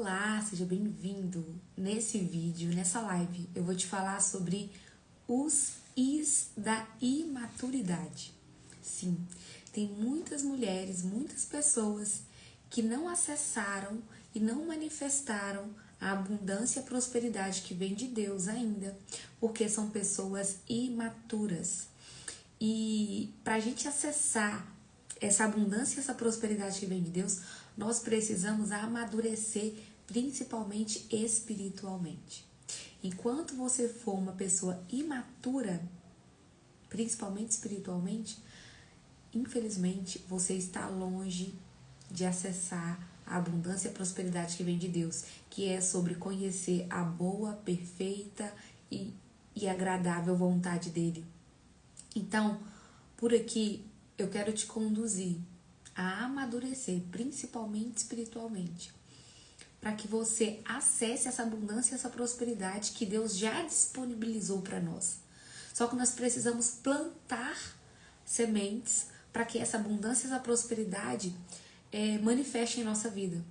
Olá, seja bem-vindo. Nesse vídeo, nessa live, eu vou te falar sobre os Is da imaturidade. Sim, tem muitas mulheres, muitas pessoas que não acessaram e não manifestaram a abundância e a prosperidade que vem de Deus ainda, porque são pessoas imaturas. E para a gente acessar essa abundância, essa prosperidade que vem de Deus, nós precisamos amadurecer, principalmente espiritualmente. Enquanto você for uma pessoa imatura, principalmente espiritualmente, infelizmente você está longe de acessar a abundância e a prosperidade que vem de Deus, que é sobre conhecer a boa, perfeita e agradável vontade dele. Então, por aqui eu quero te conduzir a amadurecer, principalmente espiritualmente, para que você acesse essa abundância, essa prosperidade que Deus já disponibilizou para nós. Só que nós precisamos plantar sementes para que essa abundância, essa prosperidade manifeste em nossa vida,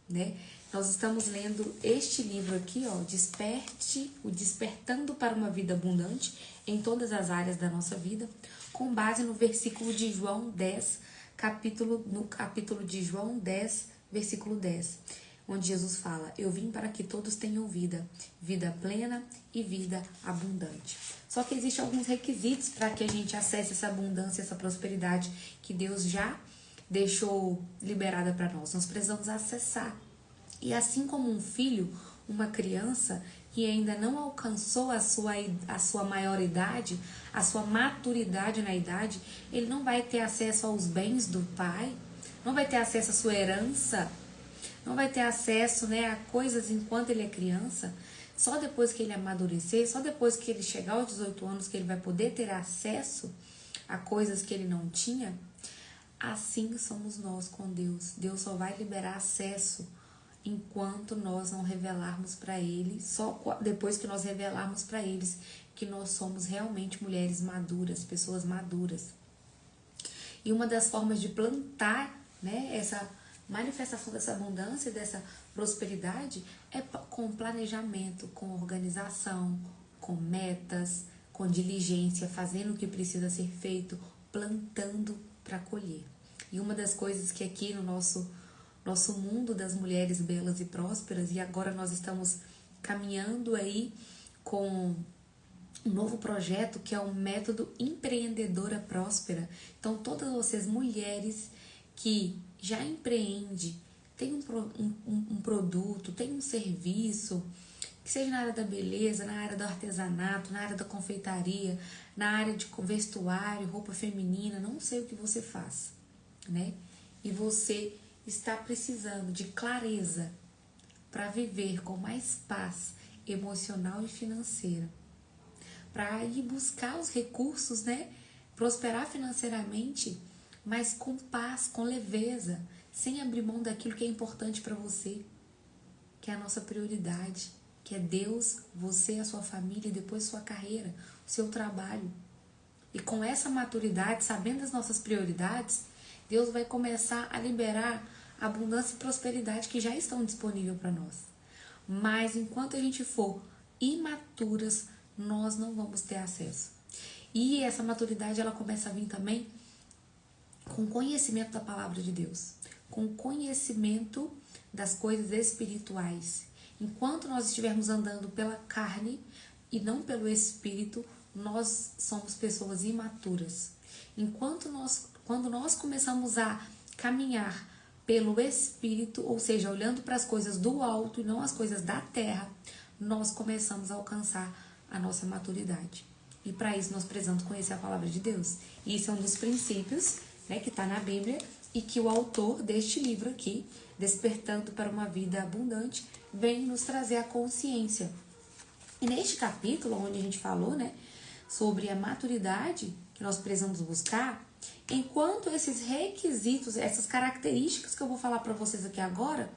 né? Nós estamos lendo este livro aqui, ó, Desperte, o Despertando para uma Vida Abundante em todas as áreas da nossa vida, com base no versículo de João 10, no capítulo de João 10, versículo 10, onde Jesus fala: eu vim para que todos tenham vida plena e vida abundante. Só que existem alguns requisitos para que a gente acesse essa abundância, essa prosperidade que Deus já deixou liberada para nós. Nós precisamos acessar. E assim como um filho, uma criança que ainda não alcançou a sua maioridade, a sua maturidade na idade, ele não vai ter acesso aos bens do pai, não vai ter acesso à sua herança, não vai ter acesso, né, a coisas enquanto ele é criança. Só depois que ele amadurecer, só depois que ele chegar aos 18 anos que ele vai poder ter acesso a coisas que ele não tinha. Assim somos nós com Deus. Deus só vai liberar acesso enquanto nós não revelarmos para Ele, só depois que nós revelarmos para eles que nós somos realmente mulheres maduras, pessoas maduras. E uma das formas de plantar, né, essa manifestação dessa abundância, dessa prosperidade, é com planejamento, com organização, com metas, com diligência, fazendo o que precisa ser feito, plantando para colher. E uma das coisas que aqui no nosso mundo das mulheres belas e prósperas, e agora nós estamos caminhando aí com um novo projeto que é o método Empreendedora Próspera. Então, todas vocês mulheres que já empreendem, tem um produto, tem um serviço, que seja na área da beleza, na área do artesanato, na área da confeitaria, na área de vestuário, roupa feminina, não sei o que você faz, né? E você está precisando de clareza para viver com mais paz emocional e financeira, para ir buscar os recursos, né? Prosperar financeiramente, mas com paz, com leveza, sem abrir mão daquilo que é importante para você, que é a nossa prioridade, que é Deus, você, a sua família e depois sua carreira, o seu trabalho. E com essa maturidade, sabendo as nossas prioridades, Deus vai começar a liberar abundância e prosperidade que já estão disponíveis para nós. Mas enquanto a gente for imaturas, nós não vamos ter acesso. E essa maturidade, ela começa a vir também com conhecimento da palavra de Deus, com conhecimento das coisas espirituais. Enquanto nós estivermos andando pela carne e não pelo Espírito, nós somos pessoas imaturas. Quando nós começamos a caminhar pelo Espírito, ou seja, olhando para as coisas do alto e não as coisas da terra, nós começamos a alcançar a nossa maturidade. E para isso nós precisamos conhecer a palavra de Deus. E isso é um dos princípios, né, que está na Bíblia e que o autor deste livro aqui, Despertando para uma Vida Abundante, vem nos trazer a consciência. E neste capítulo, onde a gente falou, né, sobre a maturidade que nós precisamos buscar, enquanto esses requisitos, essas características que eu vou falar para vocês aqui agora,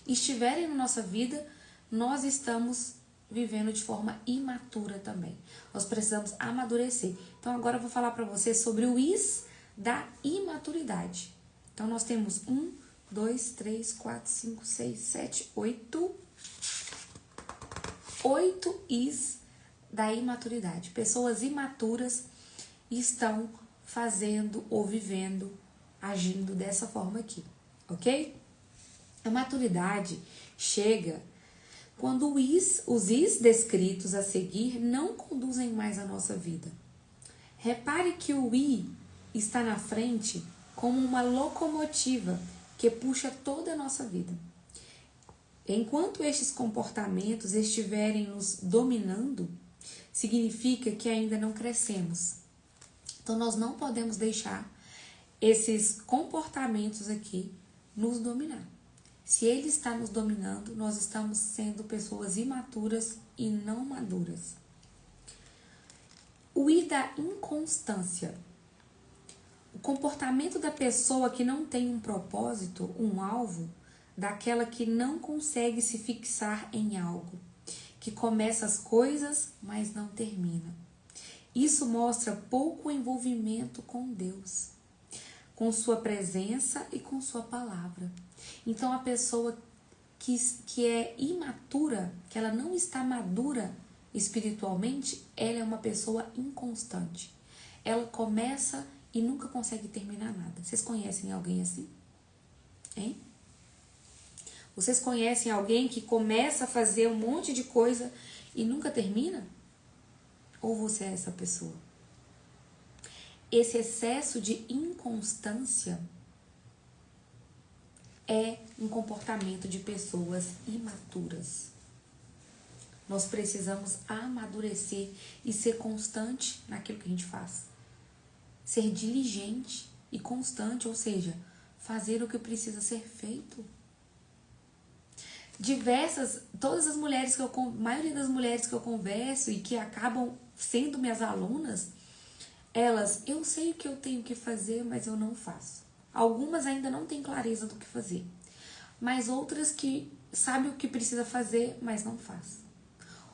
estiverem na nossa vida, nós estamos vivendo de forma imatura também. Nós precisamos amadurecer. Então agora eu vou falar para vocês sobre o Is da imaturidade. Então nós temos 1, 2, 3, 4, 5, 6, 7, 8. 8 Is da imaturidade. Pessoas imaturas estão fazendo ou vivendo, agindo dessa forma aqui, ok? A maturidade chega quando os Is descritos a seguir não conduzem mais a nossa vida. Repare que o I está na frente como uma locomotiva que puxa toda a nossa vida. Enquanto estes comportamentos estiverem nos dominando, significa que ainda não crescemos. Então, nós não podemos deixar esses comportamentos aqui nos dominar. Se ele está nos dominando, nós estamos sendo pessoas imaturas e não maduras. O I da inconstância. O comportamento da pessoa que não tem um propósito, um alvo, daquela que não consegue se fixar em algo, que começa as coisas, mas não termina. Isso mostra pouco envolvimento com Deus, com sua presença e com sua palavra. Então, a pessoa que é imatura, que ela não está madura espiritualmente, ela é uma pessoa inconstante. Ela começa e nunca consegue terminar nada. Vocês conhecem alguém assim? Hein? Vocês conhecem alguém que começa a fazer um monte de coisa e nunca termina? Ou você é essa pessoa? Esse excesso de inconstância é um comportamento de pessoas imaturas. Nós precisamos amadurecer e ser constante naquilo que a gente faz. Ser diligente e constante, ou seja, fazer o que precisa ser feito. Todas as mulheres maioria das mulheres que eu converso e que acabam sendo minhas alunas, eu sei o que eu tenho que fazer, mas eu não faço. Algumas ainda não têm clareza do que fazer, mas outras que sabem o que precisa fazer, mas não faz.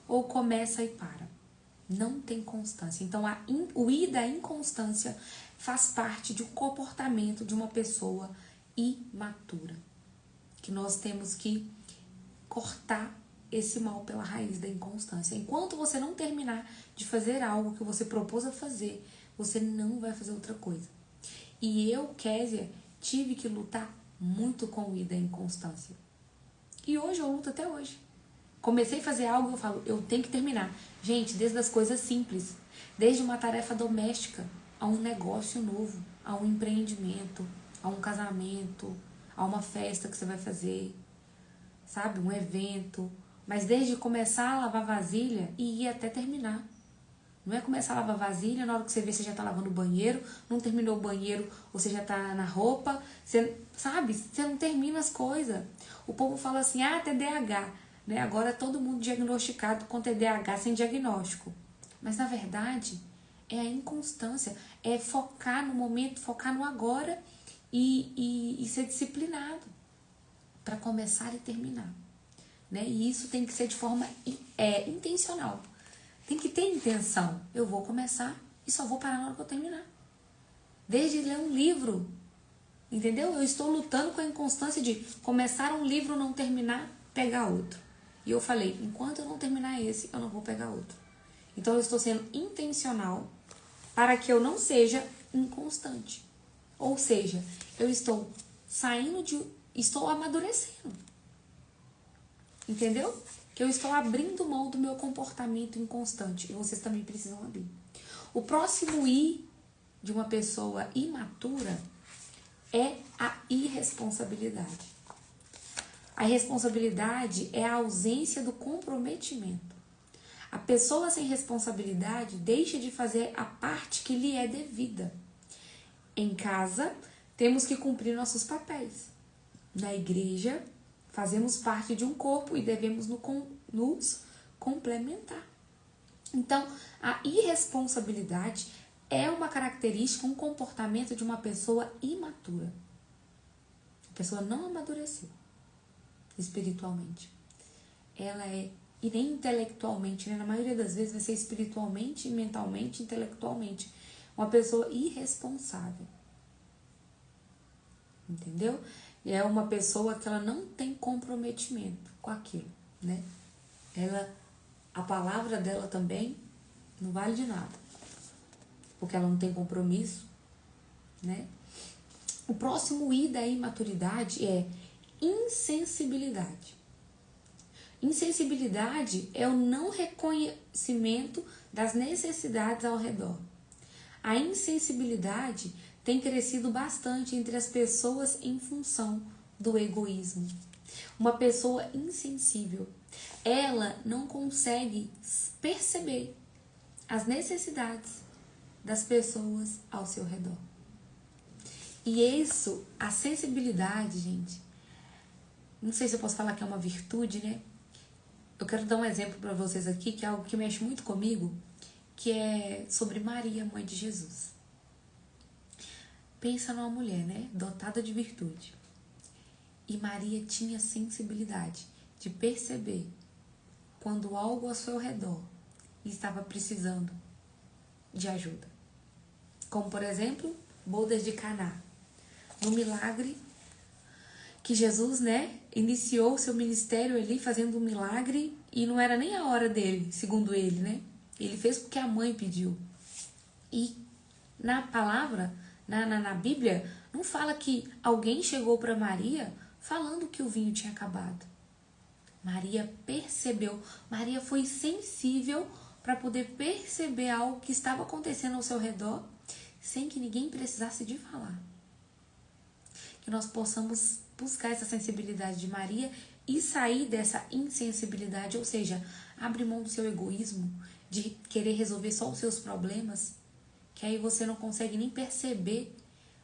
Ou começa e para. Não tem constância. Então, o I da inconstância faz parte de um comportamento de uma pessoa imatura. Que nós temos que cortar esse mal pela raiz da inconstância. Enquanto você não terminar de fazer algo que você propôs a fazer, você não vai fazer outra coisa. E eu, Kézia, tive que lutar muito com o I da inconstância. E hoje eu luto até hoje. Comecei a fazer algo e eu falo, eu tenho que terminar. Gente, desde as coisas simples, desde uma tarefa doméstica, a um negócio novo, a um empreendimento, a um casamento, a uma festa que você vai fazer, sabe? Um evento. Mas desde começar a lavar vasilha e ir até terminar. Não é começar a lavar vasilha, na hora que você vê, você já tá lavando o banheiro, não terminou o banheiro, você já tá na roupa, você, sabe? Você não termina as coisas. O povo fala assim, TDAH, né? Agora todo mundo diagnosticado com TDAH sem diagnóstico. Mas, na verdade, é a inconstância, é focar no momento, focar no agora e ser disciplinado para começar e terminar. Né? E isso tem que ser de forma intencional. Tem que ter intenção. Eu vou começar e só vou parar na hora que eu terminar. Desde ler um livro, entendeu? Eu estou lutando com a inconstância de começar um livro, não terminar, pegar outro. E eu falei, enquanto eu não terminar esse, eu não vou pegar outro. Então eu estou sendo intencional para que eu não seja inconstante. Ou seja, eu estou estou amadurecendo. Entendeu? Que eu estou abrindo mão do meu comportamento inconstante. E vocês também precisam abrir. O próximo I de uma pessoa imatura é a irresponsabilidade. A irresponsabilidade é a ausência do comprometimento. A pessoa sem responsabilidade deixa de fazer a parte que lhe é devida. Em casa, temos que cumprir nossos papéis. Na igreja, fazemos parte de um corpo e devemos nos complementar. Então, a irresponsabilidade é uma característica, um comportamento de uma pessoa imatura. A pessoa não amadureceu espiritualmente. Ela é, e nem intelectualmente, né? Na maioria das vezes vai ser espiritualmente, mentalmente, intelectualmente. Uma pessoa irresponsável. Entendeu? é uma pessoa que ela não tem comprometimento com aquilo, né? A palavra dela também não vale de nada, porque ela não tem compromisso, né? O próximo I da imaturidade é insensibilidade. Insensibilidade é o não reconhecimento das necessidades ao redor. A insensibilidade tem crescido bastante entre as pessoas em função do egoísmo. Uma pessoa insensível, ela não consegue perceber as necessidades das pessoas ao seu redor. E isso, a sensibilidade, gente, não sei se eu posso falar que é uma virtude, né? Eu quero dar um exemplo para vocês aqui, que é algo que mexe muito comigo, que é sobre Maria, mãe de Jesus. Pensa numa mulher, né? Dotada de virtude. E Maria tinha sensibilidade de perceber quando algo ao seu redor estava precisando de ajuda. Como, por exemplo, bodas de Caná. No milagre que Jesus, né, iniciou o seu ministério ali fazendo um milagre e não era nem a hora dele, segundo ele, né? Ele fez porque a mãe pediu. E na palavra, na Bíblia, não fala que alguém chegou para Maria falando que o vinho tinha acabado. Maria percebeu, Maria foi sensível para poder perceber algo que estava acontecendo ao seu redor sem que ninguém precisasse de falar. Que nós possamos buscar essa sensibilidade de Maria e sair dessa insensibilidade, ou seja, abrir mão do seu egoísmo, de querer resolver só os seus problemas, que aí você não consegue nem perceber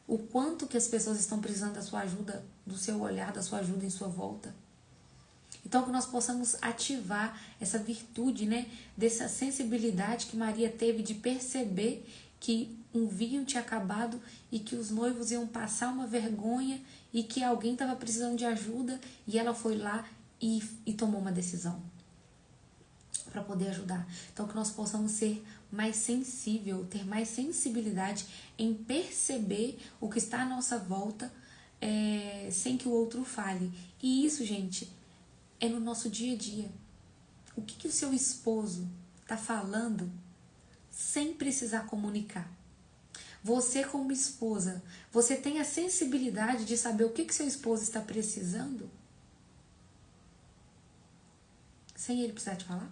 o quanto que as pessoas estão precisando da sua ajuda, do seu olhar, da sua ajuda em sua volta. Então, que nós possamos ativar essa virtude, né, dessa sensibilidade que Maria teve de perceber que um vinho tinha acabado e que os noivos iam passar uma vergonha e que alguém estava precisando de ajuda e ela foi lá e tomou uma decisão para poder ajudar. Então, que nós possamos ser mais sensível, ter mais sensibilidade em perceber o que está à nossa volta sem que o outro fale. E isso, gente, é no nosso dia a dia. O que o seu esposo está falando sem precisar comunicar? Você, como esposa, você tem a sensibilidade de saber o que seu esposo está precisando? Sem ele precisar te falar?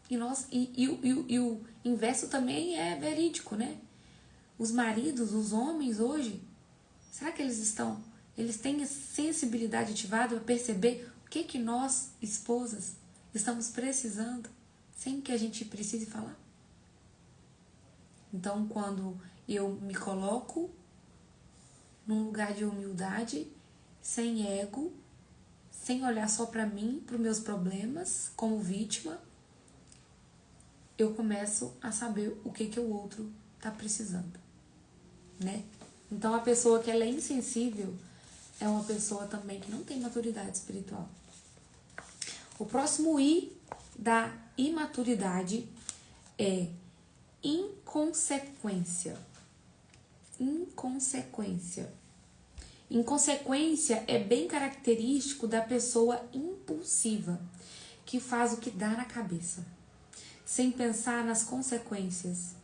E o inverso também é verídico, né? Os maridos, os homens hoje, será que eles têm a sensibilidade ativada para perceber o que nós, esposas, estamos precisando sem que a gente precise falar? Então, quando eu me coloco num lugar de humildade, sem ego, sem olhar só para mim, para os meus problemas, como vítima, eu começo a saber o que o outro está precisando, né? Então, a pessoa que ela é insensível é uma pessoa também que não tem maturidade espiritual. O próximo I da imaturidade é inconsequência. Inconsequência. Inconsequência é bem característico da pessoa impulsiva, que faz o que dá na cabeça, sem pensar nas consequências.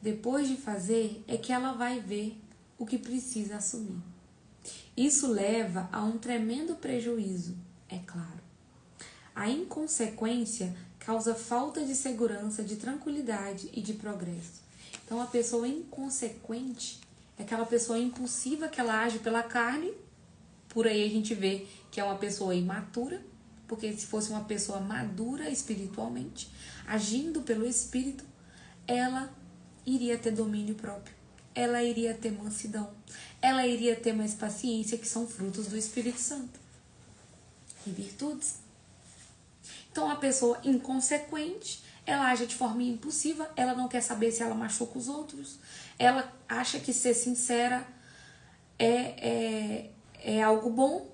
Depois de fazer, é que ela vai ver o que precisa assumir. Isso leva a um tremendo prejuízo, é claro. A inconsequência causa falta de segurança, de tranquilidade e de progresso. Então, a pessoa inconsequente é aquela pessoa impulsiva que ela age pela carne. Por aí a gente vê que é uma pessoa imatura, porque se fosse uma pessoa madura espiritualmente, agindo pelo Espírito, ela iria ter domínio próprio, ela iria ter mansidão, ela iria ter mais paciência, que são frutos do Espírito Santo e virtudes. Então, a pessoa inconsequente, ela age de forma impulsiva, ela não quer saber se ela machuca os outros, ela acha que ser sincera é algo bom,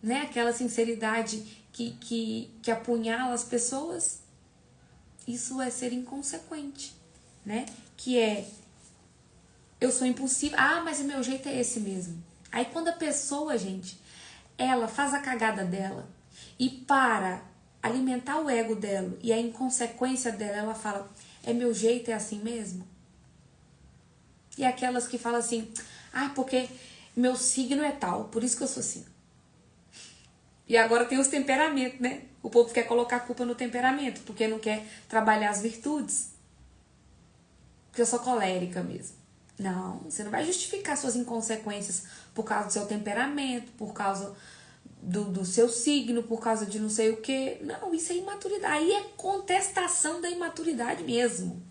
né? Aquela sinceridade que apunhala as pessoas. Isso é ser inconsequente, né? Que é, eu sou impulsiva, mas o meu jeito é esse mesmo. Aí quando a pessoa, gente, ela faz a cagada dela e para alimentar o ego dela e a inconsequência dela, ela fala, é meu jeito, é assim mesmo? E aquelas que falam assim, porque meu signo é tal, por isso que eu sou assim. E agora tem os temperamentos, né? O povo quer colocar a culpa no temperamento, porque não quer trabalhar as virtudes. Porque eu sou colérica mesmo. Não, você não vai justificar suas inconsequências por causa do seu temperamento, por causa do seu signo, por causa de não sei o quê. Não, isso é imaturidade. Aí é contestação da imaturidade mesmo.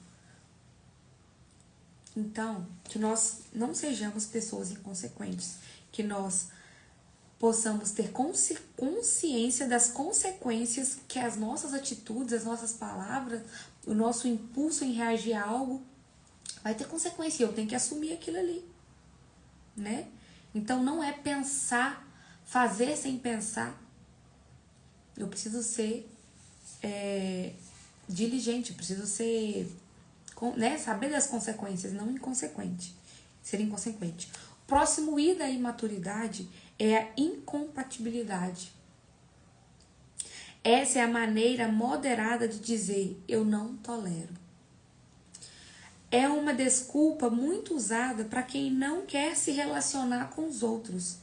Então, que nós não sejamos pessoas inconsequentes, que nós possamos ter consciência das consequências que as nossas atitudes, as nossas palavras, o nosso impulso em reagir a algo vai ter consequência. E eu tenho que assumir aquilo ali, né? Então não é pensar, fazer sem pensar. Eu preciso ser diligente, eu preciso ser, né, saber das consequências, não inconsequente. Ser inconsequente. O próximo I da imaturidade é a incompatibilidade. Essa é a maneira moderada de dizer eu não tolero. É uma desculpa muito usada para quem não quer se relacionar com os outros.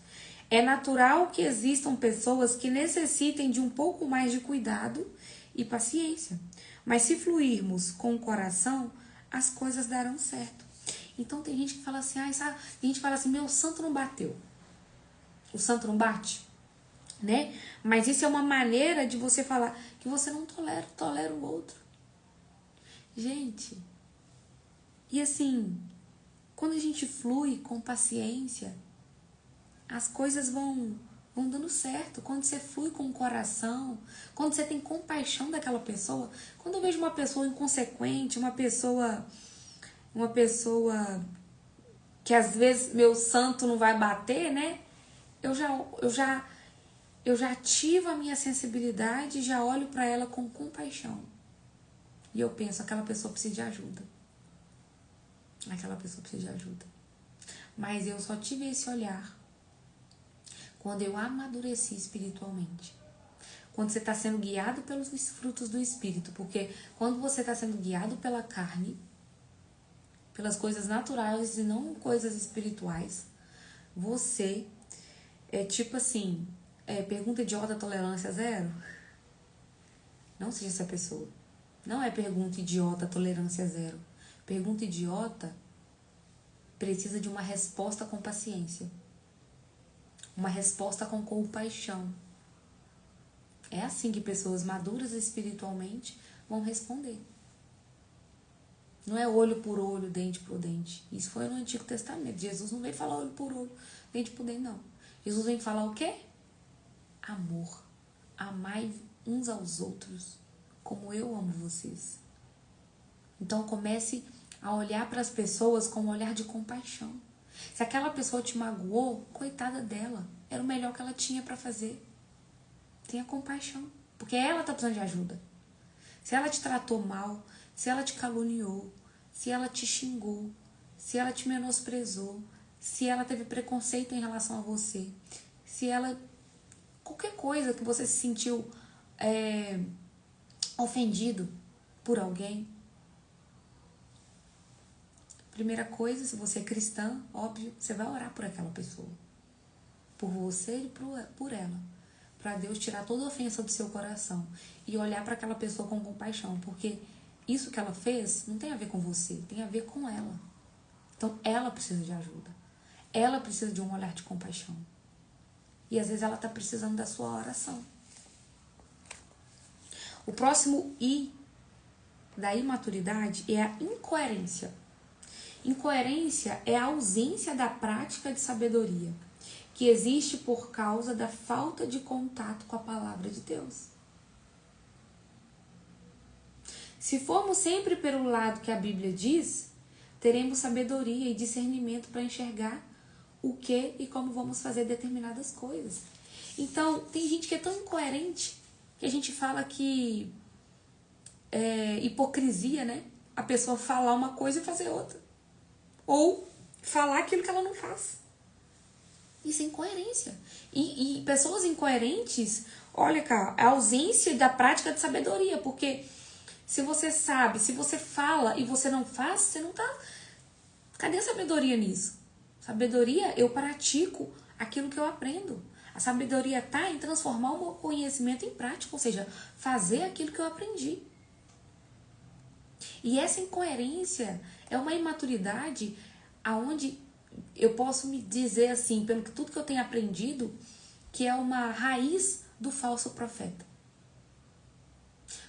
É natural que existam pessoas que necessitem de um pouco mais de cuidado e paciência. Mas se fluirmos com o coração, as coisas darão certo. Então tem gente que fala assim, sabe? Tem gente que fala assim, meu santo não bateu. O santo não bate, né? Mas isso é uma maneira de você falar que você não tolera o outro. Gente, e assim, quando a gente flui com paciência, as coisas vão dando certo. Quando você flui com o coração, quando você tem compaixão daquela pessoa. Quando eu vejo uma pessoa inconsequente, uma pessoa que às vezes meu santo não vai bater, né? Eu já ativo a minha sensibilidade e já olho para ela com compaixão. E eu penso, aquela pessoa precisa de ajuda. Aquela pessoa precisa de ajuda. Mas eu só tive esse olhar quando eu amadureci espiritualmente. Quando você está sendo guiado pelos frutos do Espírito. Porque quando você está sendo guiado pela carne, pelas coisas naturais e não coisas espirituais, você é tipo assim, pergunta idiota, tolerância zero. Não seja essa pessoa. Não é pergunta idiota, tolerância zero. Pergunta idiota precisa de uma resposta com paciência. Uma resposta com compaixão. É assim que pessoas maduras espiritualmente vão responder. Não é olho por olho, dente por dente. Isso foi no Antigo Testamento. Jesus não veio falar olho por olho, dente por dente, não. Jesus vem falar o quê? Amor. Amai uns aos outros, como eu amo vocês. Então comece a olhar para as pessoas com um olhar de compaixão. Se aquela pessoa te magoou, coitada dela. Era o melhor que ela tinha para fazer. Tenha compaixão, porque ela está precisando de ajuda. Se ela te tratou mal, se ela te caluniou, se ela te xingou, se ela te menosprezou, se ela teve preconceito em relação a você, se ela... qualquer coisa que você se sentiu ofendido por alguém. Primeira coisa, se você é cristã, óbvio, você vai orar por aquela pessoa. Por você e por ela. Para Deus tirar toda a ofensa do seu coração. E olhar para aquela pessoa com compaixão. Porque isso que ela fez não tem a ver com você, tem a ver com ela. Então ela precisa de ajuda. Ela precisa de um olhar de compaixão. E às vezes ela está precisando da sua oração. O próximo I da imaturidade é a incoerência. Incoerência é a ausência da prática de sabedoria, que existe por causa da falta de contato com a palavra de Deus. Se formos sempre pelo lado que a Bíblia diz, teremos sabedoria e discernimento para enxergar o que e como vamos fazer determinadas coisas. Então, tem gente que é tão incoerente que a gente fala que é hipocrisia, né? A pessoa falar uma coisa e fazer outra. Ou falar aquilo que ela não faz. Isso é incoerência. E pessoas incoerentes, olha, cara, a ausência da prática de sabedoria. Porque se você sabe, se você fala e você não faz, você não tá... Cadê a sabedoria nisso? Sabedoria, eu pratico aquilo que eu aprendo. A sabedoria está em transformar o meu conhecimento em prática, ou seja, fazer aquilo que eu aprendi. E essa incoerência é uma imaturidade aonde eu posso me dizer assim, pelo que tudo que eu tenho aprendido, que é uma raiz do falso profeta.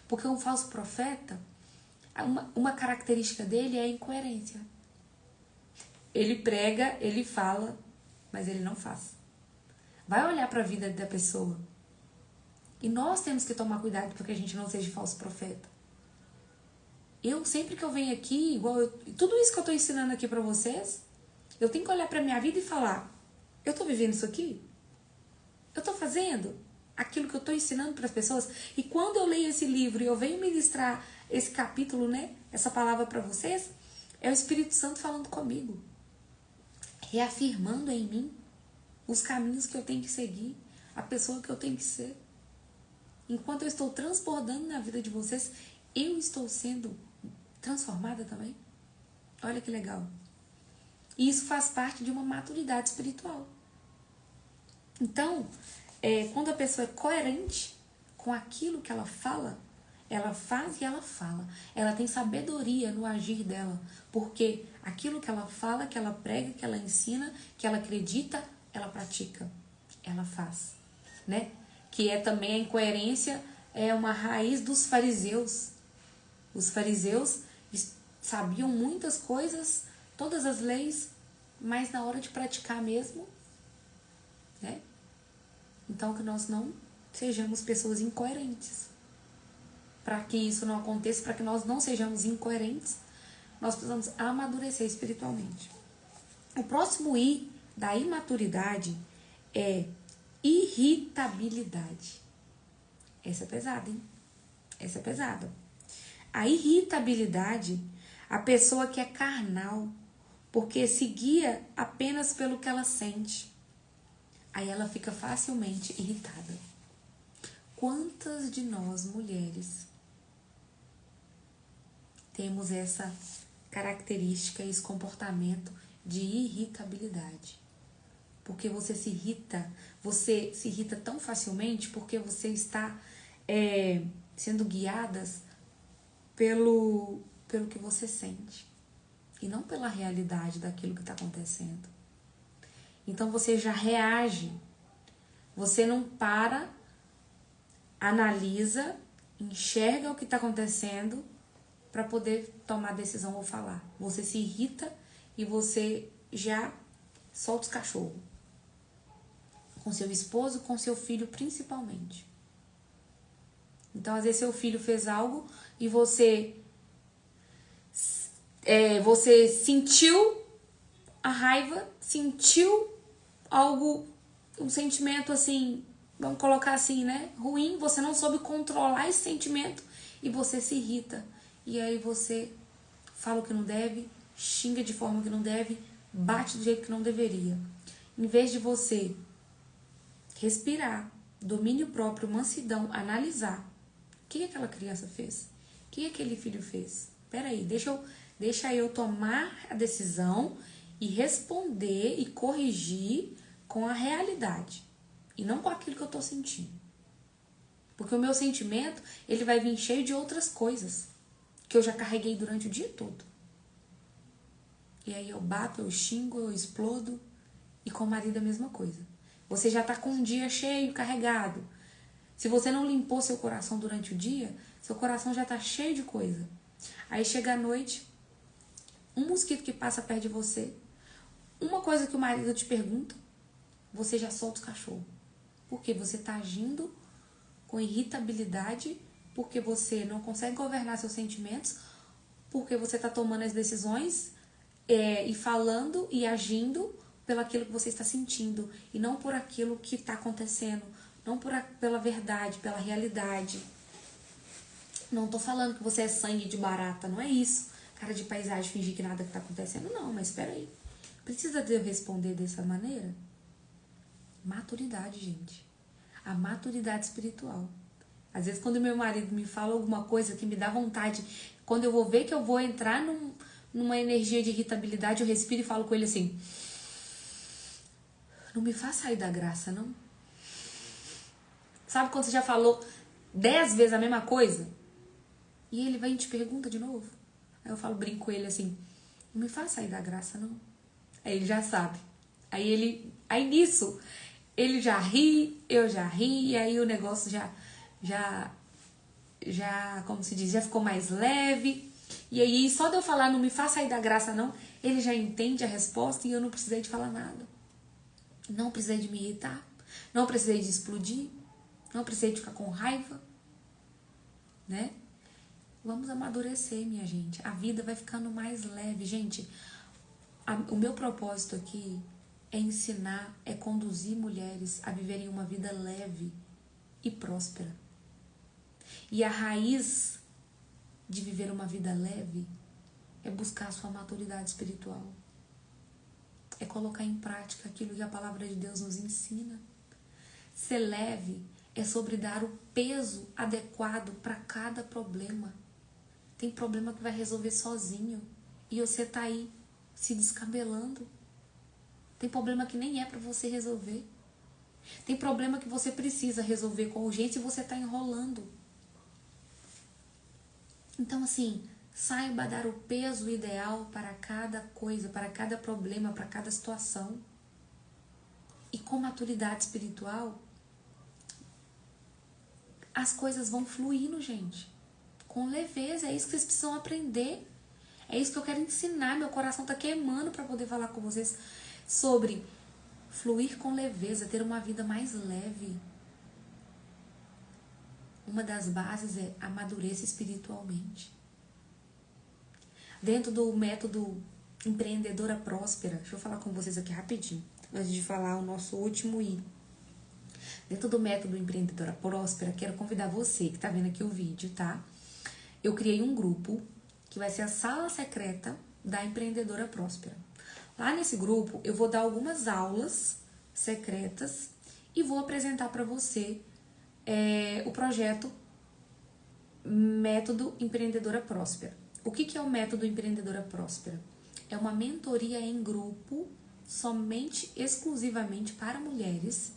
Porque um falso profeta, uma característica dele é a incoerência. Ele prega, ele fala, mas ele não faz. Vai olhar para a vida da pessoa. E nós temos que tomar cuidado para que a gente não seja falso profeta. Eu, sempre que eu venho aqui, tudo isso que eu estou ensinando aqui para vocês, eu tenho que olhar para minha vida e falar, eu estou vivendo isso aqui? Eu estou fazendo aquilo que eu estou ensinando para as pessoas? E quando eu leio esse livro e eu venho ministrar esse capítulo, né, essa palavra para vocês, é o Espírito Santo falando comigo, reafirmando em mim os caminhos que eu tenho que seguir, a pessoa que eu tenho que ser. Enquanto eu estou transbordando na vida de vocês, eu estou sendo transformada também. Olha que legal. E isso faz parte de uma maturidade espiritual. Então, quando a pessoa é coerente com aquilo que ela fala, ela faz e ela fala. Ela tem sabedoria no agir dela. Porque aquilo que ela fala, que ela prega, que ela ensina, que ela acredita, ela pratica. Ela faz. Né? Que é também a incoerência, é uma raiz dos fariseus. Os fariseus sabiam muitas coisas, todas as leis, mas na hora de praticar mesmo, né? Então, que nós não sejamos pessoas incoerentes. Para que isso não aconteça, para que nós não sejamos incoerentes, nós precisamos amadurecer espiritualmente. O próximo I da imaturidade é irritabilidade. Essa é pesada, hein? Essa é pesada. A irritabilidade, a pessoa que é carnal, porque se guia apenas pelo que ela sente. Aí ela fica facilmente irritada. Quantas de nós, mulheres, temos essa característica, esse comportamento de irritabilidade? Porque você se irrita tão facilmente porque você está sendo guiadas pelo que você sente e não pela realidade daquilo que está acontecendo. Então você já reage, você não para, analisa, enxerga o que está acontecendo para poder tomar decisão ou falar. Você se irrita e você já solta os cachorros. Com seu esposo, com seu filho principalmente. Então, às vezes, seu filho fez algo e você sentiu a raiva, sentiu algo, um sentimento assim, vamos colocar assim, né? Ruim, você não soube controlar esse sentimento e você se irrita. E aí você fala o que não deve, xinga de forma que não deve, bate do jeito que não deveria. Em vez de você respirar, domínio próprio, mansidão, analisar o que aquela criança fez, o que aquele filho fez. Peraí, deixa eu tomar a decisão e responder e corrigir com a realidade e não com aquilo que eu tô sentindo. Porque o meu sentimento, ele vai vir cheio de outras coisas que eu já carreguei durante o dia todo. E aí eu bato, eu xingo, eu explodo. E com o marido a mesma coisa. Você já tá com um dia cheio, carregado. Se você não limpou seu coração durante o dia, seu coração já tá cheio de coisa. Aí chega a noite, um mosquito que passa perto de você, uma coisa que o marido te pergunta, você já solta os cachorros. Porque você tá agindo com irritabilidade, porque você não consegue governar seus sentimentos, porque você tá tomando as decisões e falando e agindo pelo aquilo que você está sentindo e não por aquilo que está acontecendo, não pela verdade, pela realidade. Não tô falando que você é sangue de barata, não é isso. Cara de paisagem, fingir que nada está acontecendo, não, mas espera aí. Precisa de eu responder dessa maneira? Maturidade, gente. A maturidade espiritual. Às vezes, quando meu marido me fala alguma coisa que me dá vontade, quando eu vou ver que eu vou entrar numa energia de irritabilidade, eu respiro e falo com ele assim: não me faz sair da graça, não. Sabe quando você já falou 10 vezes a mesma coisa? E ele vem e te pergunta de novo. Aí eu falo, brinco com ele assim: não me faz sair da graça, não. Aí ele já sabe. Aí nisso, ele já ri, eu já ri, e aí o negócio como se diz, já ficou mais leve. E aí, só de eu falar, não me faz sair da graça, não, ele já entende a resposta e eu não precisei de falar nada. Não precisei de me irritar, não precisei de explodir, não precisei de ficar com raiva, né? Vamos amadurecer, minha gente. A vida vai ficando mais leve. Gente, o meu propósito aqui é ensinar, é conduzir mulheres a viverem uma vida leve e próspera. E a raiz de viver uma vida leve é buscar a sua maturidade espiritual. É colocar em prática aquilo que a palavra de Deus nos ensina. Ser leve é sobre dar o peso adequado para cada problema. Tem problema que vai resolver sozinho e você tá aí se descabelando. Tem problema que nem é para você resolver. Tem problema que você precisa resolver com urgência e você tá enrolando. Então, assim, saiba dar o peso ideal para cada coisa, para cada problema, para cada situação. E com maturidade espiritual, as coisas vão fluindo, gente. Com leveza, é isso que vocês precisam aprender. É isso que eu quero ensinar. Meu coração tá queimando para poder falar com vocês sobre fluir com leveza, ter uma vida mais leve. Uma das bases é amadureça espiritualmente. Dentro do método Empreendedora Próspera, deixa eu falar com vocês aqui rapidinho, antes de falar o nosso último I. Dentro do método Empreendedora Próspera, quero convidar você que tá vendo aqui o vídeo, tá? Eu criei um grupo que vai ser a sala secreta da Empreendedora Próspera. Lá nesse grupo, eu vou dar algumas aulas secretas e vou apresentar para você o projeto Método Empreendedora Próspera. O que é o Método Empreendedora Próspera? É uma mentoria em grupo, somente, exclusivamente para mulheres,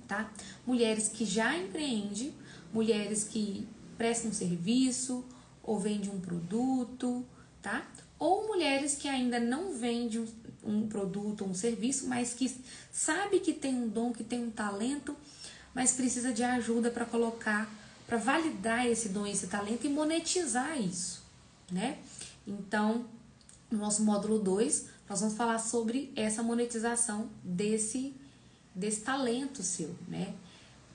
tá? Mulheres que já empreendem, mulheres que prestam serviço ou vendem um produto, tá? Ou mulheres que ainda não vendem um produto ou um serviço, mas que sabe que tem um dom, que tem um talento, mas precisa de ajuda para colocar, para validar esse dom, esse talento e monetizar isso, né? Então, no nosso módulo 2, nós vamos falar sobre essa monetização desse talento seu, né?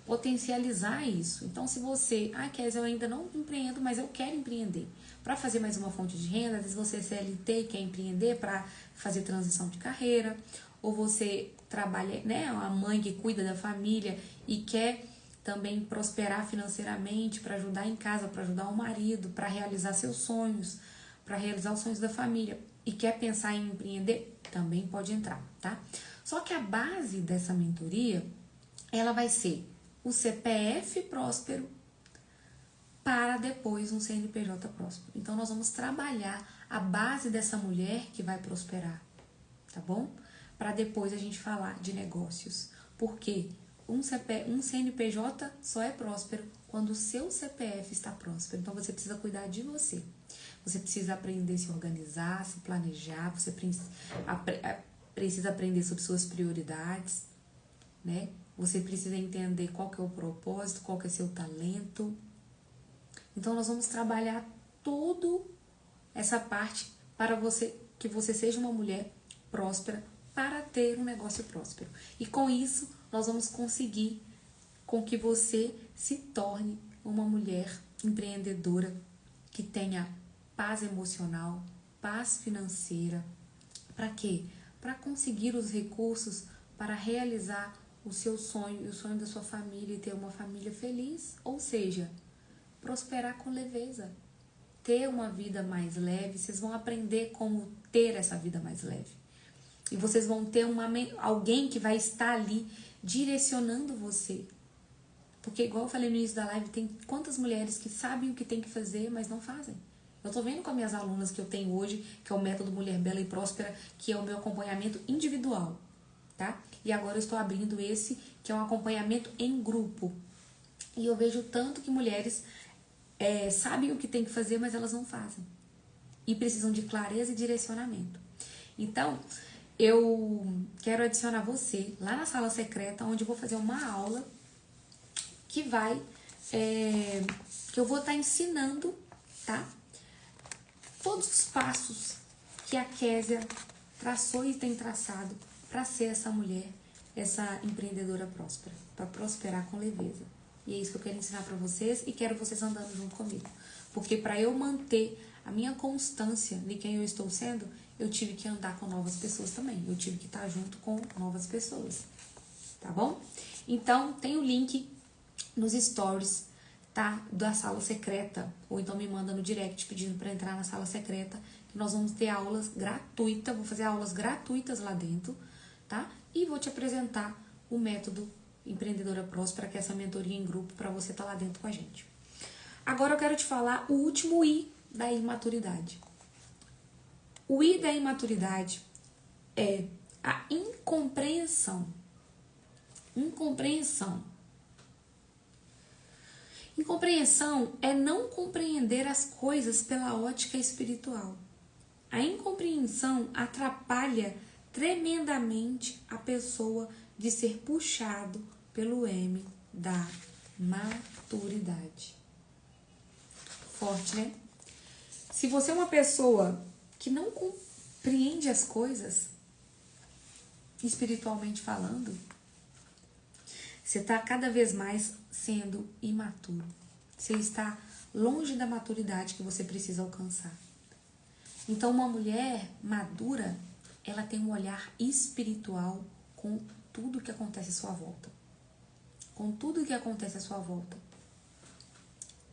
Potencializar isso. Então, se você, Kézia, eu ainda não empreendo, mas eu quero empreender. Para fazer mais uma fonte de renda, às vezes você é CLT e quer empreender para fazer transição de carreira, ou você trabalha, né, a mãe que cuida da família e quer também prosperar financeiramente para ajudar em casa, para ajudar o marido, para realizar seus sonhos, para realizar os sonhos da família e quer pensar em empreender, também pode entrar, tá? Só que a base dessa mentoria, ela vai ser o CPF próspero para depois um CNPJ próspero. Então, nós vamos trabalhar a base dessa mulher que vai prosperar, tá bom? Para depois a gente falar de negócios. Porque um CNPJ só é próspero quando o seu CPF está próspero. Então, você precisa cuidar de você. Você precisa aprender a se organizar, se planejar, você precisa aprender sobre suas prioridades, né? Você precisa entender qual que é o propósito, qual que é seu talento. Então, nós vamos trabalhar toda essa parte para que você seja uma mulher próspera para ter um negócio próspero. E com isso, nós vamos conseguir com que você se torne uma mulher empreendedora que tenha paz emocional, paz financeira. Para quê? Para conseguir os recursos para realizar o seu sonho e o sonho da sua família e ter uma família feliz, ou seja, prosperar com leveza, ter uma vida mais leve. Vocês vão aprender como ter essa vida mais leve. E vocês vão ter alguém que vai estar ali direcionando você. Porque igual eu falei no início da live, tem quantas mulheres que sabem o que tem que fazer, mas não fazem. Eu tô vendo com as minhas alunas que eu tenho hoje, que é o método Mulher Bela e Próspera, que é o meu acompanhamento individual, tá? E agora eu estou abrindo esse, que é um acompanhamento em grupo. E eu vejo tanto que mulheres sabem o que tem que fazer, mas elas não fazem. E precisam de clareza e direcionamento. Então, eu quero adicionar você lá na sala secreta, onde eu vou fazer uma aula que eu vou estar ensinando, tá? Todos os passos que a Késia traçou e tem traçado para ser essa mulher, essa empreendedora próspera, para prosperar com leveza. E é isso que eu quero ensinar para vocês e quero vocês andando junto comigo. Porque para eu manter a minha constância de quem eu estou sendo, eu tive que andar com novas pessoas também. Eu tive que estar junto com novas pessoas. Tá bom? Então, tem o link nos stories, tá? Da sala secreta. Ou então me manda no direct pedindo para entrar na sala secreta. Que nós vamos ter aulas gratuitas. Vou fazer aulas gratuitas lá dentro, tá? E vou te apresentar o método Empreendedora Próspera, que é essa mentoria em grupo para você estar lá dentro com a gente. Agora eu quero te falar o último I da imaturidade. O I da imaturidade é a incompreensão. Incompreensão. Incompreensão é não compreender as coisas pela ótica espiritual. A incompreensão atrapalha tremendamente a pessoa de ser puxado pelo M da maturidade. Forte, né? Se você é uma pessoa que não compreende as coisas, espiritualmente falando, você está cada vez mais sendo imaturo. Você está longe da maturidade que você precisa alcançar. Então, uma mulher madura, ela tem um olhar espiritual com tudo que acontece à sua volta. Com tudo que acontece à sua volta.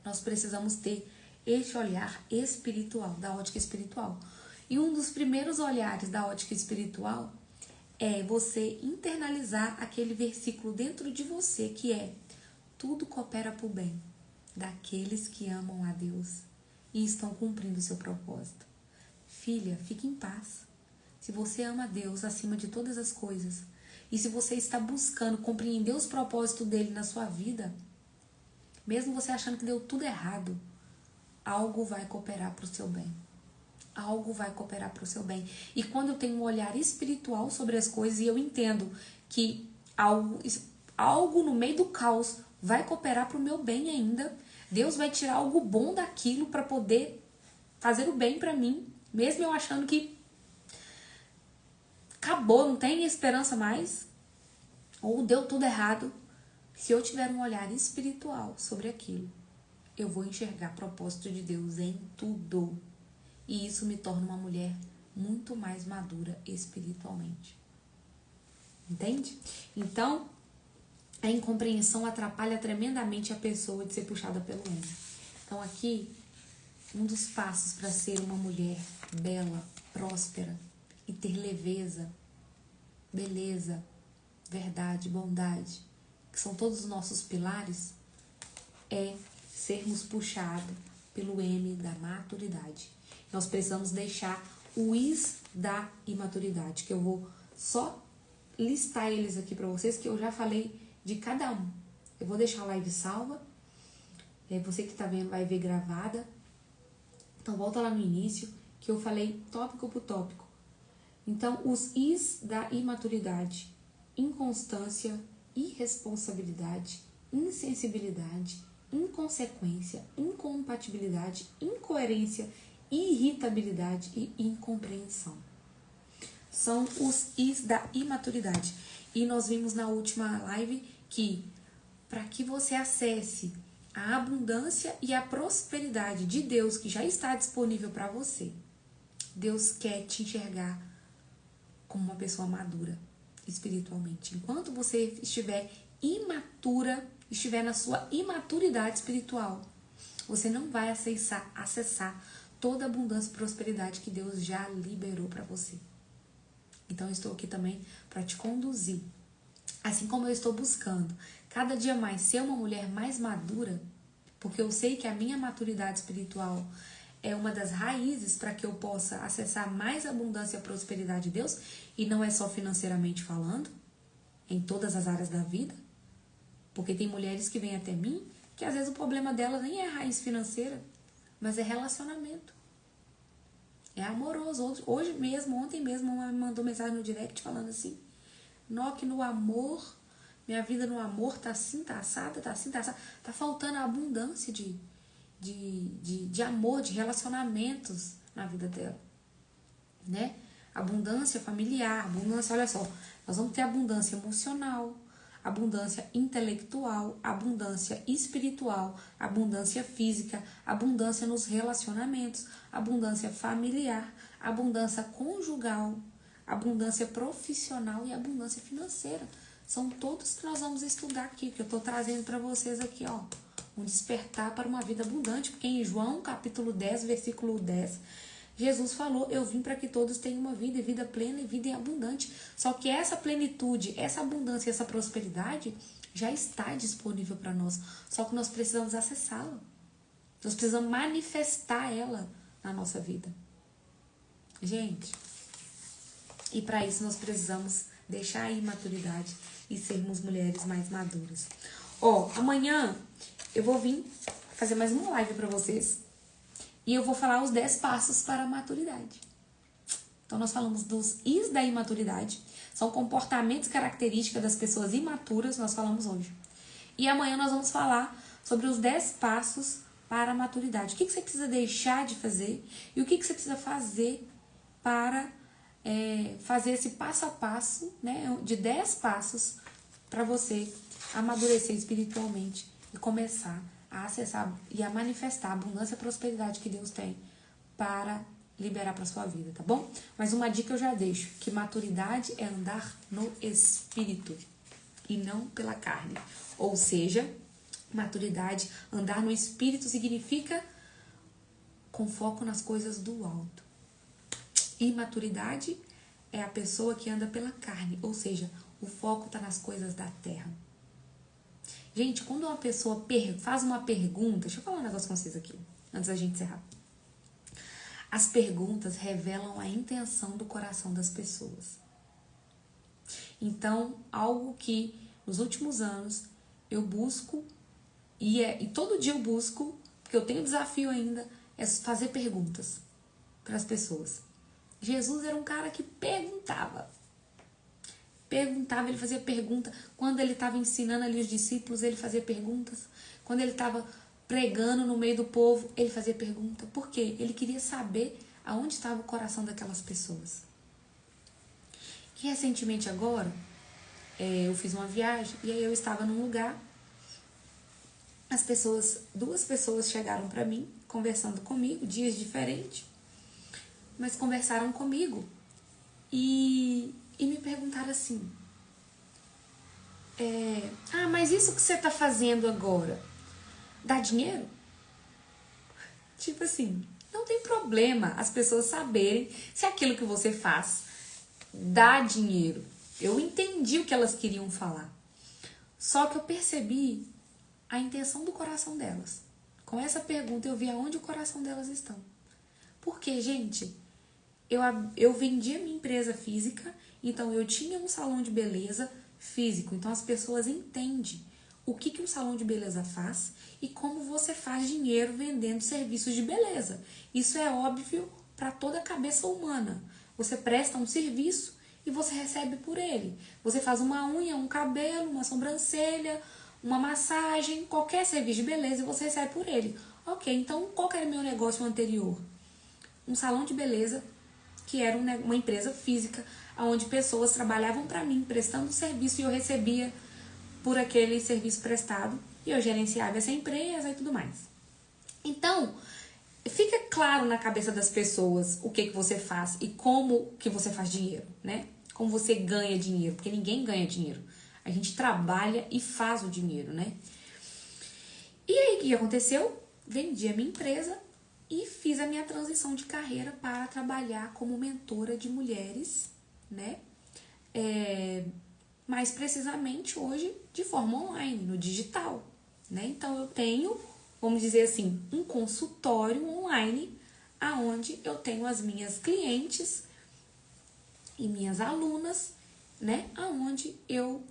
Nós precisamos ter este olhar espiritual, da ótica espiritual. E um dos primeiros olhares da ótica espiritual é você internalizar aquele versículo dentro de você, que é: tudo coopera para o bem daqueles que amam a Deus e estão cumprindo o seu propósito. Filha, fique em paz. Se você ama a Deus acima de todas as coisas, e se você está buscando compreender os propósitos dele na sua vida, mesmo você achando que deu tudo errado, algo vai cooperar para o seu bem. Algo vai cooperar para o seu bem. E quando eu tenho um olhar espiritual sobre as coisas e eu entendo que algo no meio do caos vai cooperar para o meu bem ainda, Deus vai tirar algo bom daquilo para poder fazer o bem para mim, mesmo eu achando que acabou, não tem esperança mais, ou deu tudo errado. Se eu tiver um olhar espiritual sobre aquilo, eu vou enxergar propósito de Deus em tudo. E isso me torna uma mulher muito mais madura espiritualmente. Entende? Então, a incompreensão atrapalha tremendamente a pessoa de ser puxada pelo homem. Então, aqui, um dos passos para ser uma mulher bela, próspera e ter leveza, beleza, verdade, bondade, que são todos os nossos pilares, é sermos puxados pelo M da maturidade. Nós precisamos deixar o is da imaturidade, que eu vou só listar eles aqui para vocês, que eu já falei de cada um. Eu vou deixar a live salva, você que está vendo vai ver gravada. Então volta lá no início, que eu falei tópico por tópico. Então, os is da imaturidade: inconstância, irresponsabilidade, insensibilidade, inconsequência, incompatibilidade, incoerência, irritabilidade e incompreensão. São os is da imaturidade. E nós vimos na última live que para que você acesse a abundância e a prosperidade de Deus que já está disponível para você, Deus quer te enxergar como uma pessoa madura espiritualmente. Enquanto você estiver imatura, estiver na sua imaturidade espiritual, você não vai acessar toda a abundância e prosperidade que Deus já liberou para você. Então, eu estou aqui também para te conduzir Assim como eu estou buscando cada dia mais ser uma mulher mais madura, porque eu sei que a minha maturidade espiritual é uma das raízes para que eu possa acessar mais abundância e prosperidade de Deus, e não é só financeiramente falando, em todas as áreas da vida, porque tem mulheres que vêm até mim que às vezes o problema dela nem é raiz financeira, mas é relacionamento. É amoroso. Hoje mesmo, ontem mesmo, uma me mandou mensagem no direct falando assim: Nó, que no amor, minha vida no amor tá assim, tá assada, tá assim, tá assada. Tá faltando a abundância de amor, de relacionamentos na vida dela, né? Abundância familiar, abundância, olha só, nós vamos ter abundância emocional, abundância intelectual, abundância espiritual, abundância física, abundância nos relacionamentos, abundância familiar, abundância conjugal, abundância profissional e abundância financeira. São todos que nós vamos estudar aqui, que eu estou trazendo para vocês aqui, ó. Um despertar para uma vida abundante, porque em João capítulo 10, versículo 10, Jesus falou: eu vim para que todos tenham uma vida, e vida plena e vida abundante. Só que essa plenitude, essa abundância, essa prosperidade já está disponível para nós. Só que nós precisamos acessá-la. Nós precisamos manifestar ela na nossa vida. Gente, e para isso nós precisamos deixar a imaturidade e sermos mulheres mais maduras. Ó, amanhã eu vou vir fazer mais uma live para vocês. E eu vou falar os 10 passos para a maturidade. Então, nós falamos dos Is da imaturidade. São comportamentos características das pessoas imaturas, nós falamos hoje. E amanhã nós vamos falar sobre os 10 passos para a maturidade. O que você precisa deixar de fazer e o que você precisa fazer para fazer esse passo a passo, né, de 10 passos para você amadurecer espiritualmente e começar a acessar e a manifestar a abundância e a prosperidade que Deus tem para liberar para sua vida, tá bom? Mas uma dica eu já deixo, que maturidade é andar no espírito e não pela carne. Ou seja, maturidade, andar no espírito significa com foco nas coisas do alto. Imaturidade é a pessoa que anda pela carne, ou seja, o foco está nas coisas da terra. Gente, quando uma pessoa faz uma pergunta... Deixa eu falar um negócio com vocês aqui, antes da gente encerrar. As perguntas revelam a intenção do coração das pessoas. Então, algo que nos últimos anos eu busco, e todo dia eu busco, porque eu tenho desafio ainda, é fazer perguntas para as pessoas. Jesus era um cara que perguntava, ele fazia pergunta. Quando ele estava ensinando ali os discípulos, ele fazia perguntas. Quando ele estava pregando no meio do povo, ele fazia pergunta. Por quê? Ele queria saber aonde estava o coração daquelas pessoas. E recentemente agora, eu fiz uma viagem e aí eu estava num lugar. Duas pessoas chegaram para mim, conversando comigo, dias diferentes, mas conversaram comigo e me perguntaram assim: mas isso que você está fazendo agora, dá dinheiro? Tipo assim, não tem problema as pessoas saberem se aquilo que você faz dá dinheiro. Eu entendi o que elas queriam falar. Só que eu percebi a intenção do coração delas. Com essa pergunta eu vi aonde o coração delas estão. Porque, gente, eu vendia minha empresa física, então eu tinha um salão de beleza físico. Então as pessoas entendem o que um salão de beleza faz e como você faz dinheiro vendendo serviços de beleza. Isso é óbvio para toda a cabeça humana. Você presta um serviço e você recebe por ele. Você faz uma unha, um cabelo, uma sobrancelha, uma massagem, qualquer serviço de beleza e você recebe por ele. Ok, então qual que era o meu negócio anterior? Um salão de beleza, que era uma empresa física, onde pessoas trabalhavam para mim, prestando serviço, e eu recebia por aquele serviço prestado, e eu gerenciava essa empresa e tudo mais. Então, fica claro na cabeça das pessoas o que você faz e como que você faz dinheiro, né? Como você ganha dinheiro, porque ninguém ganha dinheiro. A gente trabalha e faz o dinheiro, né? E aí, o que aconteceu? Vendi a minha empresa e fiz a minha transição de carreira para trabalhar como mentora de mulheres, né? mais precisamente hoje de forma online, no digital, né? Então eu tenho, vamos dizer assim, um consultório online aonde eu tenho as minhas clientes e minhas alunas, né? Aonde eu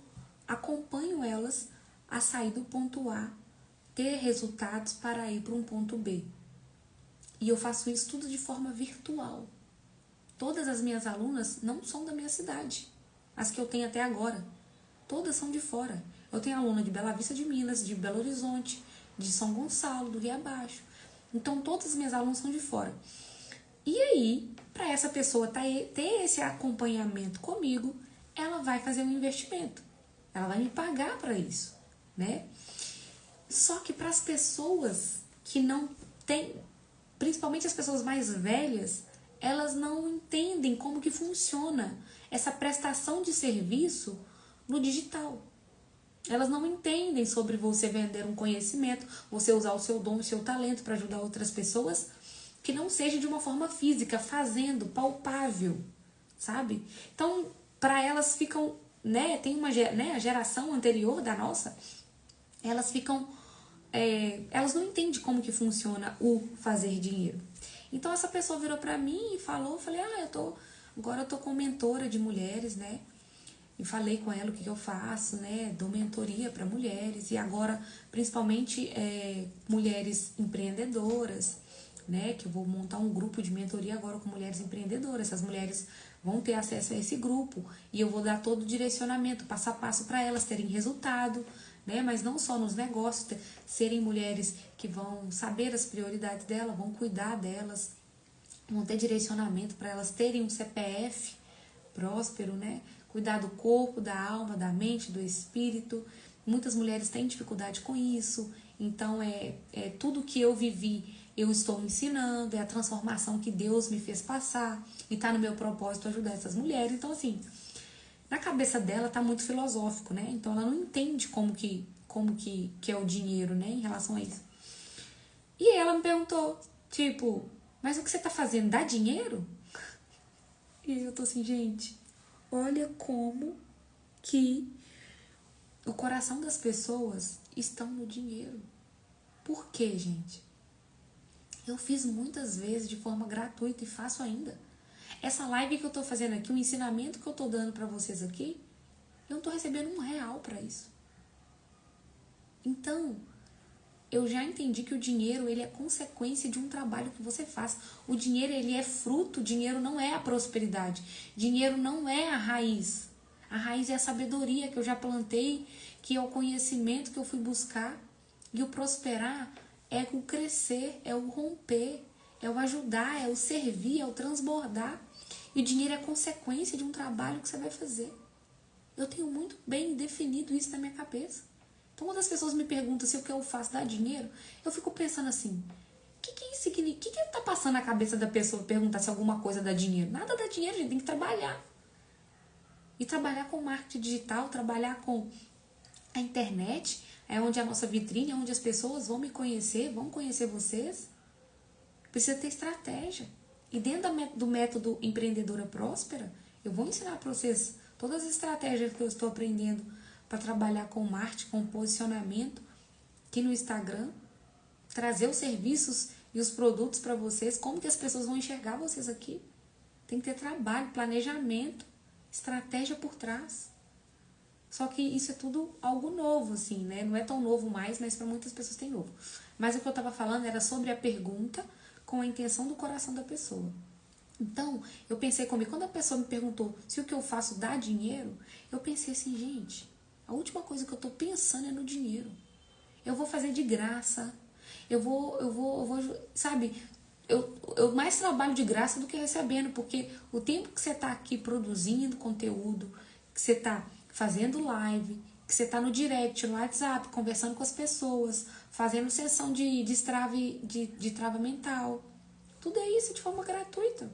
acompanho elas a sair do ponto A, ter resultados para ir para um ponto B. E eu faço isso tudo de forma virtual. Todas as minhas alunas não são da minha cidade, as que eu tenho até agora. Todas são de fora. Eu tenho aluna de Bela Vista de Minas, de Belo Horizonte, de São Gonçalo, do Rio Abaixo. Então, todas as minhas alunas são de fora. E aí, para essa pessoa ter esse acompanhamento comigo, ela vai fazer um investimento. Ela vai me pagar para isso, né? Só que para as pessoas que não têm, principalmente as pessoas mais velhas, elas não entendem como que funciona essa prestação de serviço no digital. Elas não entendem sobre você vender um conhecimento, você usar o seu dom, o seu talento para ajudar outras pessoas, que não seja de uma forma física, fazendo, palpável, sabe? Então, para elas ficam, né, tem uma, né, a geração anterior da nossa, elas ficam, elas não entendem como que funciona o fazer dinheiro. Então, essa pessoa virou para mim e falou, eu falei, agora eu tô com mentora de mulheres, né? E falei com ela o que eu faço, né? Dou mentoria para mulheres e agora, principalmente, mulheres empreendedoras, né? Que eu vou montar um grupo de mentoria agora com mulheres empreendedoras. Essas mulheres vão ter acesso a esse grupo e eu vou dar todo o direcionamento, passo a passo para elas terem resultado, né? Mas não só nos negócios, serem mulheres que vão saber as prioridades delas, vão cuidar delas, vão ter direcionamento para elas terem um CPF próspero, né? Cuidar do corpo, da alma, da mente, do espírito. Muitas mulheres têm dificuldade com isso, então tudo que eu vivi, eu estou ensinando, é a transformação que Deus me fez passar, e está no meu propósito ajudar essas mulheres. Então, assim, na cabeça dela tá muito filosófico, né? Então ela não entende como que é o dinheiro, né, em relação a isso. E ela me perguntou, tipo, mas o que você tá fazendo dá dinheiro? E eu tô assim, gente, olha como que o coração das pessoas estão no dinheiro. Por quê, gente? Eu fiz muitas vezes de forma gratuita e faço ainda. Essa live que eu tô fazendo aqui, o ensinamento que eu tô dando pra vocês aqui, eu não tô recebendo R$1 pra isso. Então, eu já entendi que o dinheiro, ele é consequência de um trabalho que você faz. O dinheiro, ele é fruto, o dinheiro não é a prosperidade. Dinheiro não é a raiz. A raiz é a sabedoria que eu já plantei, que é o conhecimento que eu fui buscar. E o prosperar é o crescer, é o romper, é o ajudar, é o servir, é o transbordar. E o dinheiro é consequência de um trabalho que você vai fazer. Eu tenho muito bem definido isso na minha cabeça. Então, quando as pessoas me perguntam se o que eu faço dá dinheiro, eu fico pensando assim, o que tá passando na cabeça da pessoa perguntar se alguma coisa dá dinheiro? Nada dá dinheiro, a gente tem que trabalhar. E trabalhar com marketing digital, trabalhar com a internet, é onde a nossa vitrine, é onde as pessoas vão me conhecer, vão conhecer vocês. Precisa ter estratégia. E dentro do método Empreendedora Próspera, eu vou ensinar para vocês todas as estratégias que eu estou aprendendo para trabalhar com marketing, com posicionamento aqui no Instagram, trazer os serviços e os produtos para vocês, como que as pessoas vão enxergar vocês aqui. Tem que ter trabalho, planejamento, estratégia por trás. Só que isso é tudo algo novo, assim, né? Não é tão novo mais, mas para muitas pessoas tem novo. Mas o que eu estava falando era sobre a pergunta com a intenção do coração da pessoa. Então, eu pensei comigo, quando a pessoa me perguntou se o que eu faço dá dinheiro, eu pensei assim, gente, a última coisa que eu tô pensando é no dinheiro. Eu vou fazer de graça. Eu vou, sabe? Eu mais trabalho de graça do que recebendo, porque o tempo que você tá aqui produzindo conteúdo, que você tá fazendo live, que você tá no direct, no WhatsApp, conversando com as pessoas, fazendo sessão de trava mental. Tudo é isso de forma gratuita.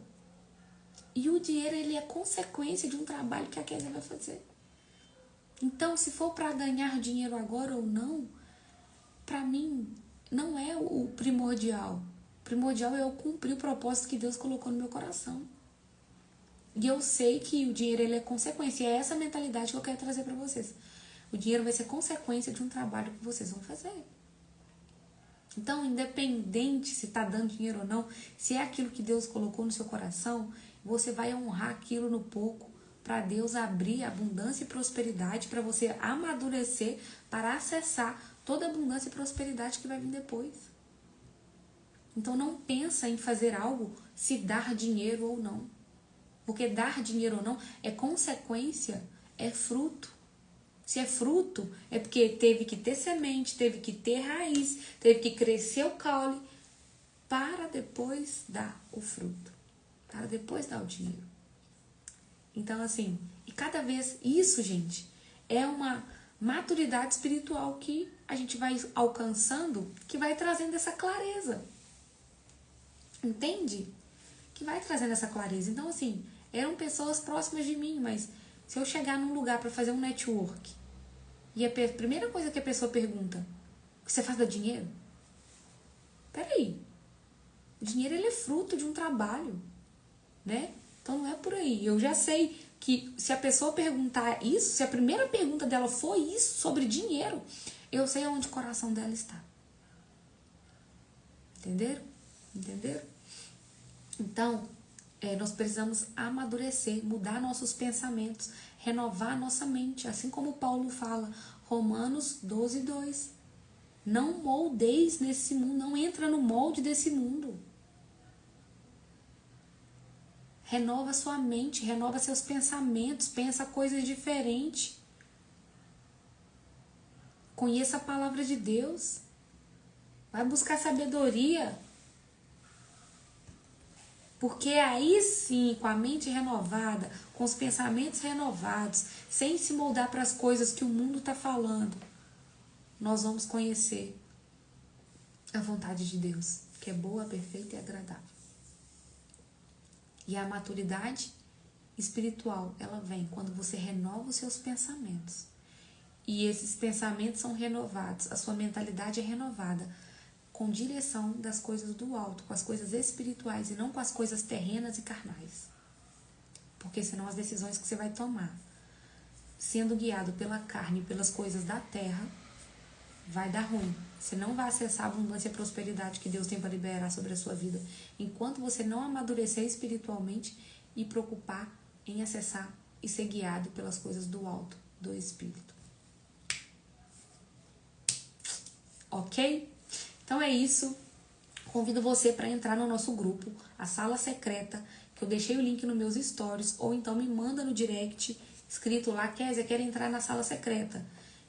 E o dinheiro, ele é consequência de um trabalho que a Kézia vai fazer. Então, se for para ganhar dinheiro agora ou não, para mim, não é o primordial. O primordial é eu cumprir o propósito que Deus colocou no meu coração. E eu sei que o dinheiro ele é consequência. E é essa mentalidade que eu quero trazer para vocês. O dinheiro vai ser consequência de um trabalho que vocês vão fazer. Então, independente se está dando dinheiro ou não, se é aquilo que Deus colocou no seu coração, você vai honrar aquilo no pouco para Deus abrir abundância e prosperidade, para você amadurecer, para acessar toda a abundância e prosperidade que vai vir depois. Então, não pensa em fazer algo se dar dinheiro ou não. Porque dar dinheiro ou não é consequência, é fruto. Se é fruto, é porque teve que ter semente, teve que ter raiz, teve que crescer o caule para depois dar o fruto, para depois dar o dinheiro. Então, assim, e cada vez isso, gente, é uma maturidade espiritual que a gente vai alcançando, que vai trazendo essa clareza. Entende? Que vai trazendo essa clareza. Então, assim, eram pessoas próximas de mim, mas se eu chegar num lugar para fazer um network e a primeira coisa que a pessoa pergunta, você faz da dinheiro? Peraí, o dinheiro ele é fruto de um trabalho, né? Então não é por aí. Eu já sei que se a pessoa perguntar isso, se a primeira pergunta dela for isso, sobre dinheiro, eu sei aonde o coração dela está. Entenderam? Entenderam? Então, nós precisamos amadurecer, mudar nossos pensamentos, renovar nossa mente, assim como Paulo fala, Romanos 12:2. Não moldeis nesse mundo, não entra no molde desse mundo. Renova sua mente, renova seus pensamentos, pensa coisas diferentes. Conheça a palavra de Deus. Vai buscar sabedoria. Porque aí sim, com a mente renovada, com os pensamentos renovados, sem se moldar para as coisas que o mundo está falando, nós vamos conhecer a vontade de Deus, que é boa, perfeita e agradável. E a maturidade espiritual, ela vem quando você renova os seus pensamentos. E esses pensamentos são renovados, a sua mentalidade é renovada com direção das coisas do alto, com as coisas espirituais e não com as coisas terrenas e carnais. Porque senão as decisões que você vai tomar, sendo guiado pela carne e pelas coisas da terra, vai dar ruim. Você não vai acessar a abundância e a prosperidade que Deus tem para liberar sobre a sua vida, enquanto você não amadurecer espiritualmente e preocupar em acessar e ser guiado pelas coisas do alto, do Espírito. Ok? Então é isso. Convido você para entrar no nosso grupo, a Sala Secreta, que eu deixei o link nos meus stories, ou então me manda no direct, escrito lá, Kézia, quero entrar na Sala Secreta,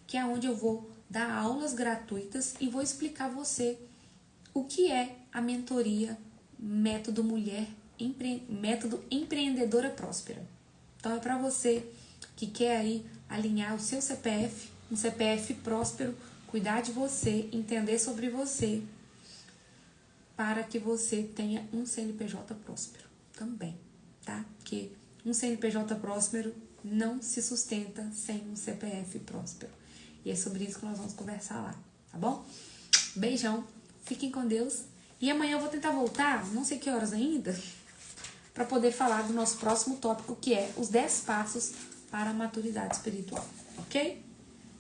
que é onde eu vou dar aulas gratuitas e vou explicar a você o que é a mentoria Método Método Empreendedora Próspera. Então é para você que quer aí alinhar o seu CPF, um CPF próspero, cuidar de você, entender sobre você, para que você tenha um CNPJ próspero também, tá? Porque um CNPJ próspero não se sustenta sem um CPF próspero. E é sobre isso que nós vamos conversar lá, tá bom? Beijão, fiquem com Deus. E amanhã eu vou tentar voltar, não sei que horas ainda, para poder falar do nosso próximo tópico, que é os 10 passos para a maturidade espiritual, ok?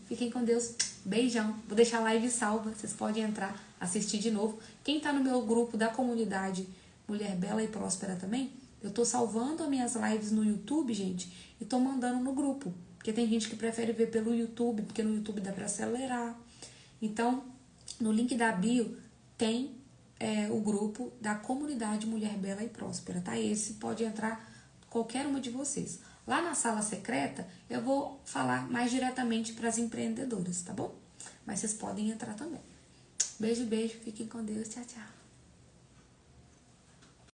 Fiquem com Deus. Beijão. Vou deixar a live salva. Vocês podem entrar, assistir de novo. Quem tá no meu grupo da comunidade Mulher Bela e Próspera também, eu tô salvando as minhas lives no YouTube, gente, e tô mandando no grupo. Porque tem gente que prefere ver pelo YouTube, porque no YouTube dá pra acelerar. Então, no link da bio tem o grupo da comunidade Mulher Bela e Próspera, tá? Esse pode entrar qualquer uma de vocês. Lá na Sala Secreta, eu vou falar mais diretamente para as empreendedoras, tá bom? Mas vocês podem entrar também. Beijo, beijo. Fiquem com Deus. Tchau, tchau.